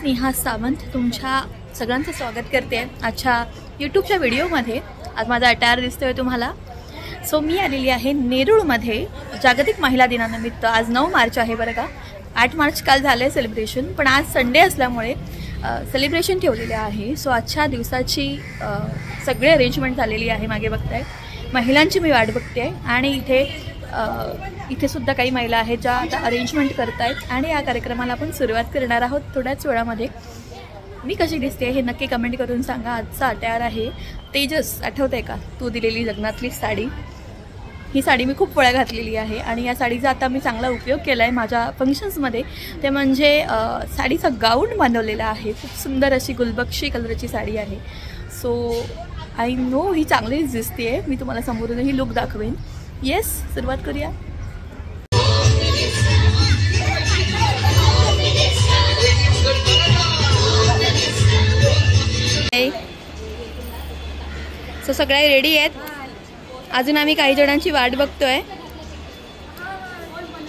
स्नेहा सावंत तुमच्या सगळ्यांचं स्वागत करते आजच्या यूट्यूबच्या व्हिडिओमध्ये। आज माझा अटायर दिसतोय तुम्हाला। सो मी आलेली आहे नेरूळमध्ये जागतिक महिला दिनानिमित्त। आज 9 मार्च आहे बरं का। 8 मार्च काल झाले सेलिब्रेशन, पण आज संडे असल्यामुळे सेलिब्रेशन ठेवलेले आहे। सो आजच्या दिवसाची सगळे अरेंजमेंट झालेली आहे। मागे बघताय महिलांची मी वाट बघते आणि इथे सुद्धा काही महिला आहेत ज्या आता अरेंजमेंट करतायत आणि या कार्यक्रमाला आपण सुरुवात करणार आहोत थोड्याच वेळामध्ये। मी कशी दिसते हे नक्की कमेंट करून सांगा। आजचा अटायर आहे तेजस, आठवतंय का तू दिलेली लग्नातली साडी? ही साडी मी खूप वेळा घातलेली आहे आणि या साडीचा आता मी चांगला उपयोग केला आहे माझ्या फंक्शन्समध्ये। ते म्हणजे साडीचा गाऊन बनवलेला आहे, खूप सुंदर अशी गुलबक्षी कलरची साडी आहे। सो आय नो ही चांगलीच दिसते। मी तुम्हाला समोरून ही लुक दाखवेन। येस, सुरुवात करूया। सो सगळे रेडी आहेत, अजून आम्ही काही जणांची वाट बघतोय।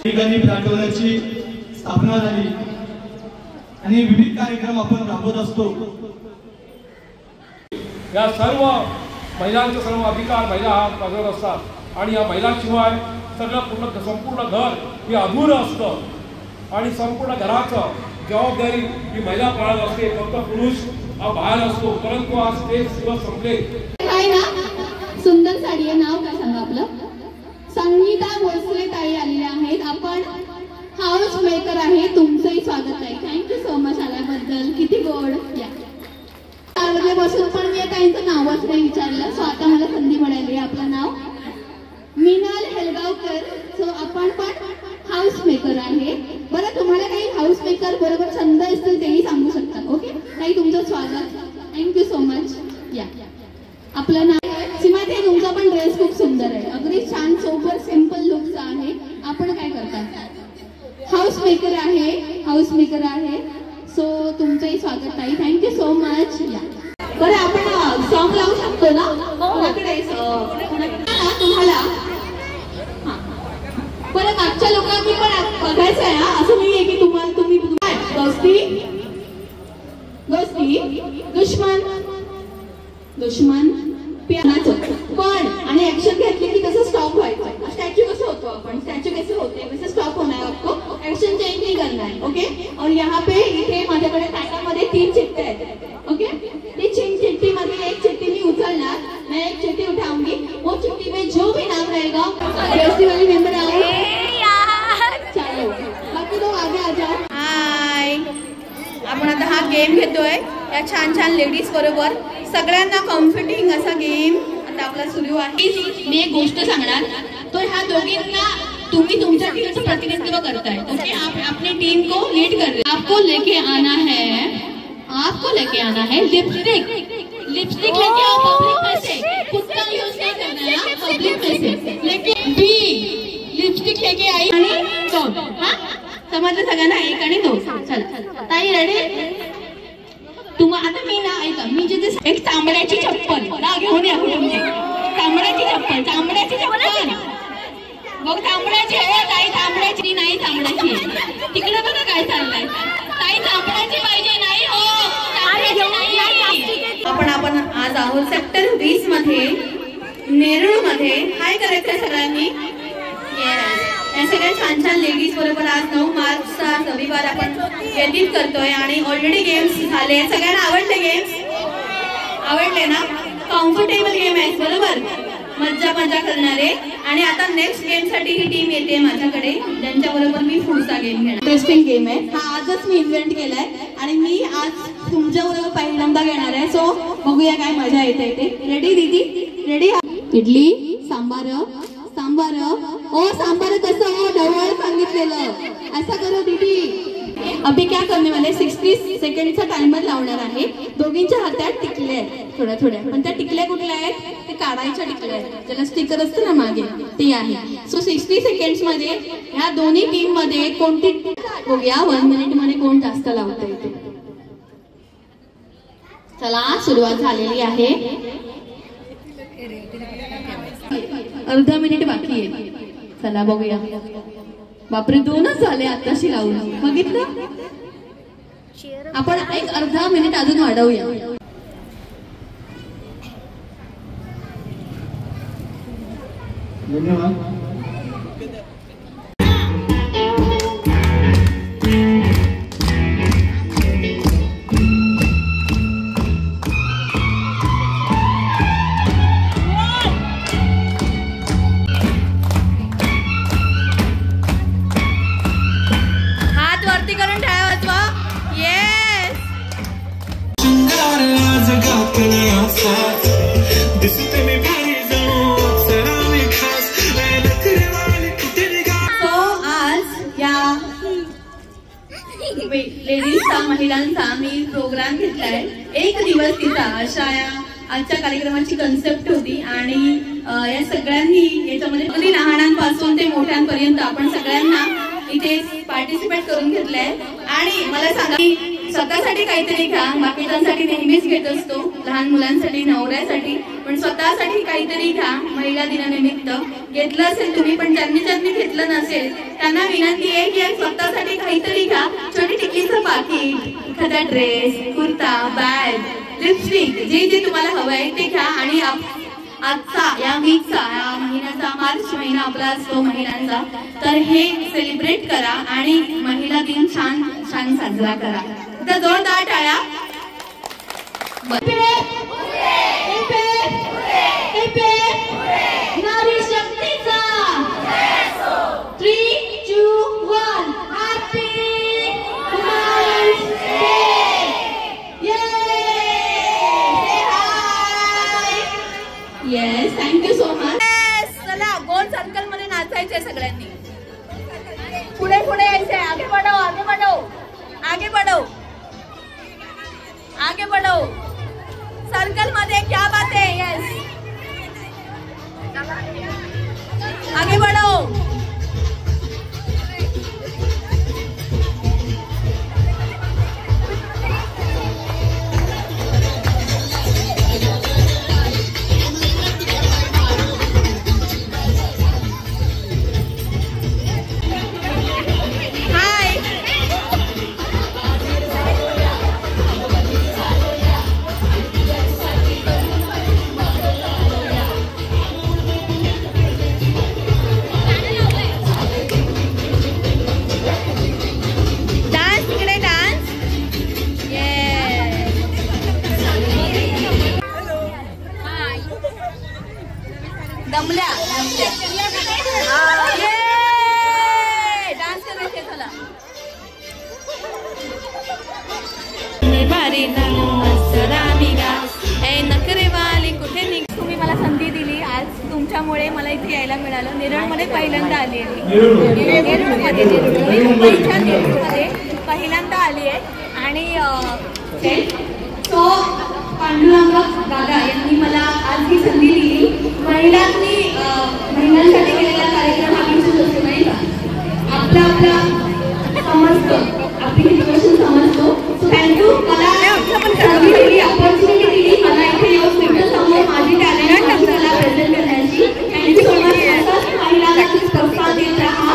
प्रांगणाची स्थापना झाली आणि विविध कार्यक्रम आपण राबवत असतो। या सर्व महिलांचे सर्व अधिकार महिला बजावत असतात आणि या महिलांशिवाय सगळं संपूर्ण घर हे अधूर असतं आणि संपूर्ण घराचं जबाबदारी ही महिला पाळत असते। फक्त पुरुष हा बाहेर असतो, परंतु आज ते दिवस संपले। काय ना सुंदर साडी आहे, नाव काय सांगा आपलं? संगीता भोसले ताई आलेल्या आहेत। आपण हाऊस मेकर आहे, तुमचंही स्वागत आहे। थँक्यू सो मच आल्याबद्दल, किती गोड। या बसून पण मी काहींचं नावच नाही विचारलं। सो आता मला संधी मिळाली। आपलं नाव मीनाल हेलगावकर। सो आपण पण हाऊस मेकर आहे। बरं, तुम्हाला काही हाऊस मेकर बरोबर छंद असतील तेही सांगू शकता। ओके ताई, तुमचं स्वागत, थँक्यू सो मच। या आपलं नाव सीमाताई, तुमचा पण ड्रेस खूप सुंदर आहे, अगदी छान सोबर सिंपल लुकचा आहे। आपण काय करता? हाऊस मेकर आहे, हाऊस मेकर आहे। सो तुमचंही स्वागत ताई, थँक्यू सो मच। या बरं, आपण सॉन्ग लावू शकतो ना? तुम्हाला बरं मागच्या लोकांनी पण बघायचं आहे, असं नाहीये की तुम्ही दोस्ती दोस्ती दुश्मन दुश्मन पण आणि ऍक्शन घेतली की कसं स्टॉप व्हायचं। स्टॅच्यू कसं होतो, आपण स्टॅच्यू कैसे होते वैसे स्टॉप होना है आपको, एक्शन चेंज नहीं करना है। ओके, और यहाँ पे इथे माझ्याकडे ताटामध्ये 3 चिट्टे आहेत। ओके, ती चिट्टी मध्ये एक चिट्टी मी उचलणार, मैं एक चिट्टी उठाऊंगी, वो चिट्टी में जो भी नाम रहेगा फेस्टिवल मेंबर आओ। चलो बाकी लोग आगे आ जाओ। हाय, आपण आता हा गेम घेतोय या छान छान लेडीज बरोबर, सगळ्यांना कम्फर्टिंग असा गेम आता आपला सुरू आहे। मी एक गोष्ट सांगणार, तो ह्या दोघींना तुम्ही तुमच्या टीमचं प्रतिनिधित्व करताय। ओके, आप अपनी टीम को लीड कर रहे हैं। आपको लेके आना है लिपस्टिक। लिपस्टिक लेके आओ पब्लिक में से, खुद का यूज नहीं करना है पब्लिक में से। लेकिन बी लिपस्टिक लेके आई आणि 2। हाँ, समजलं सगळ्यांना? 1 आणि 2। चला ताई, रेडी? आता मी ना ऐका, मी जिथे एक तांबड्याची चप्पल घेऊन या कुठे, तांबड्याची चप्पल बघ, तांबड्याची आहे ताई, तांबड्याची नाही, तांबड्याची तिकडे बघा काय चाललंय ताई, तांबड्याची पाहिजे नाही हो, आपण आज आहोत सेक्टर 20 मध्ये नेरूळ मध्ये। हाय करायचं सगळ्यांनी। या सगळ्या छान छान लेडीज बरोबर आज 9 मार्चचा रविवार आपण व्यतीत करतोय आणि ऑलरेडी गेम्स झाले। सगळ्यांना आवडले गेम्स? आवडले ना? कम्फर्टेबल गेम आहे बरोबर, मज्जा करणारे। आणि आता नेक्स्ट गेम साठी ही टीम येते माझ्याकडे, ज्यांच्या बरोबर मी पुढचा गेम घेणार। इंटरेस्टिंग गेम आहे हा, आजच मी इन्व्हेंट केलाय आणि मी आज तुमच्या बरोबर पहिल्यांदा घेणार आहे। सो बघूया काय मजा येते ते। रेडी दीदी? रेडी? इडली सांबार सांबार ओ सांबार कसं हो, ढवळ सांगितलेलं असं करो दीदी। अभी क्या करने वाले, 60 सेकंडचा टाइमर लावणार आहे। दोघींच्या हातात टिकले आहेत थोड्या थोड्या, पण त्या टिकल्या कुठल्या आहेत? ते काढायच्या टिकल्या आहेत, ज्याला स्टिकर असतं ना मागे ते आहे। सो 60 सेकंड्स मध्ये ह्या दोन्ही टीम मध्ये कोणती बघूया 1 मिनिट मध्ये कोण जास्त लावता येते। चला सुरुवात झालेली आहे, अर्धा मिनिट बाकी आहे। चला बघूया। बापरे, 2च झाले आताशी लावून, बघितलं? आपण एक अर्धा मिनिट अजून वाढवूया. धन्यवाद. लेडीजचा महिलांचा मी प्रोग्राम घेतलाय. एक दिवस तिचा अशा या आजच्या कार्यक्रमाची कन्सेप्ट होती आणि या सगळ्यांनी याच्यामध्ये अगदी लहानांपासून ते मोठ्यांपर्यंत आपण सगळ्यांना इथे पार्टिसिपेट करून घेतलंय. आणि मला सांगा की स्वतःसाठी काहीतरी घ्या. बाकीच्यांसाठी नेहमीच घेत असतो, लहान मुलांसाठी, नवऱ्यासाठी, पण स्वतःसाठी काहीतरी घ्या. महिला दिनानिमित्त घेतलं असेल तुम्ही, पण ज्यांनी घेतलं नसेल त्यांना विनंती आहे की स्वतःसाठी काहीतरी घ्या. छोटी टिकलीचं पाकिट, एखादा ड्रेस, कुर्ता, बॅग, लिपस्टिक, जे तुम्हाला हवं आहे ते घ्या. आणि आजचा या वीकचा, या महिन्याचा, मार्च महिना आपला असतो महिलांचा, तर हे सेलिब्रेट करा आणि महिला दिन छान छान साजरा करा. तर जोरदार टाळ्या. नारी शक्तीचा 3, 2, 1 happy women's day. Yes, thank you so much. चला गोल सर्कल मध्ये नाचायचे सगळ्यांनी. पुढे पुढे यायचे. आगे बढ़ो, आगे बढ़ो, आगे बढ़ो, आगे बढ़ो. सर्कल मध्ये. क्या बात है. यस, आगे बढ़ो. दमल्या डान्स करायचे. चला नखरेवाली कुठे निघ. तुम्ही मला संधी दिली आज, तुमच्यामुळे मला इथे यायला मिळालं. नेरळमध्ये पहिल्यांदा आली आहे मी. नेरूळमध्ये मुंबईच्या नेरूळमध्ये पहिल्यांदा आली आहे. आणि तो पांडुरंग दादा यांनी मला आज ही संधी दिली. महिलांसाठी केलेला कार्यक्रम आम्ही असतो नाही का, आपला समजतो, आपली सिच्युएशन समजतो. थँक्यू. मला संधी दिली, ऑपॉर्च्युनिटी दिली मला इथे येऊन तुमच्यासमोर माझी टॅलेंट मला प्रेझेंट करण्याची. Thank you so much. महिलांना प्रोत्साहन देत राहा.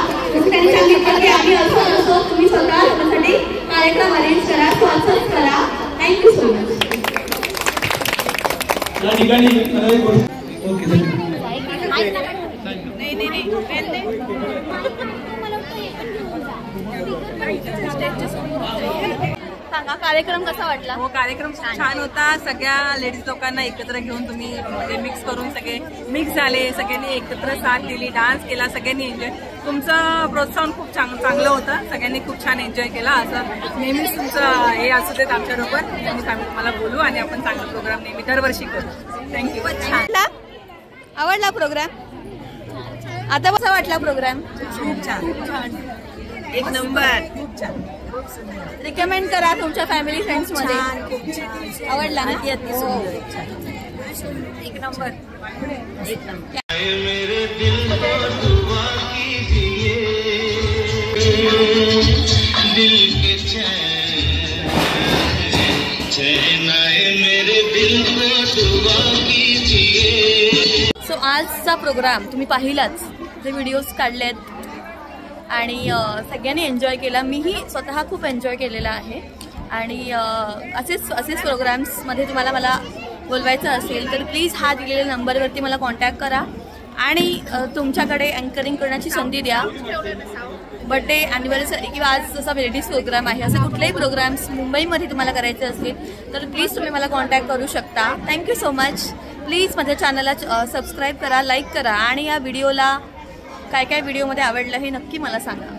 त्यांनी सांगितलं की आम्ही असं तुम्ही स्वतः त्यासाठी कार्यक्रम अरेंज करा, स्पॉन्सर करा. Thank you so much. या ठिकाणी ओके. सांगा कार्यक्रम कसा वाटला. हो, कार्यक्रम खूप छान होता. सगळ्या लेडीज लोकांना एकत्र घेऊन तुम्ही म्हणजे मिक्स करून सगळे मिक्स झाले, सगळ्यांनी एकत्र साथ दिली, डान्स केला, सगळ्यांनी एन्जॉय. तुमचं प्रोत्साहन खूप चांगलं होतं. सगळ्यांनी खूप छान एन्जॉय केला. असं नेहमीच तुमचं हे असू देत आमच्याबरोबर. नेहमीच आम्ही तुम्हाला बोलू आणि आपण चांगला प्रोग्राम नेहमी दरवर्षी करू. थँक्यू. छान आवडला प्रोग्राम. आता कसा वाटला प्रोग्राम. खूप छान, एक नंबर. खूप छान. रिकमेंड करा तुमच्या फॅमिली फ्रेंड्स मध्ये. आवडला ना. एक नंबर. मेरे दिल को दुआ कीजिए, दिल के चैन आए मेरे दिल को दुआ कीजिए. सो आजचा प्रोग्राम तुम्ही पाहिलाच, जे व्हिडिओज काढलेत आणि सगळ्यांनी एन्जॉय केला. मीही स्वतः खूप एन्जॉय केलेला आहे. आणि असेच प्रोग्राम्समध्ये तुम्हाला मला बोलवायचं असेल तर प्लीज हा दिलेल्या नंबरवरती मला कॉन्टॅक्ट करा आणि तुमच्याकडे अँकरिंग करण्याची संधी द्या. बर्थडे ॲनिव्हर्सरी किंवा आज जसा लेडीज प्रोग्राम आहे असे कुठलेही प्रोग्राम्स मुंबईमध्ये तुम्हाला करायचे असतील तर प्लीज तुम्ही मला कॉन्टॅक्ट करू शकता. Thank you so much. प्लीज माझ्या चॅनलला सबस्क्राईब करा, लाईक करा आणि या व्हिडिओला काय व्हिडिओमध्ये आवडलं हे नक्की मला सांगा.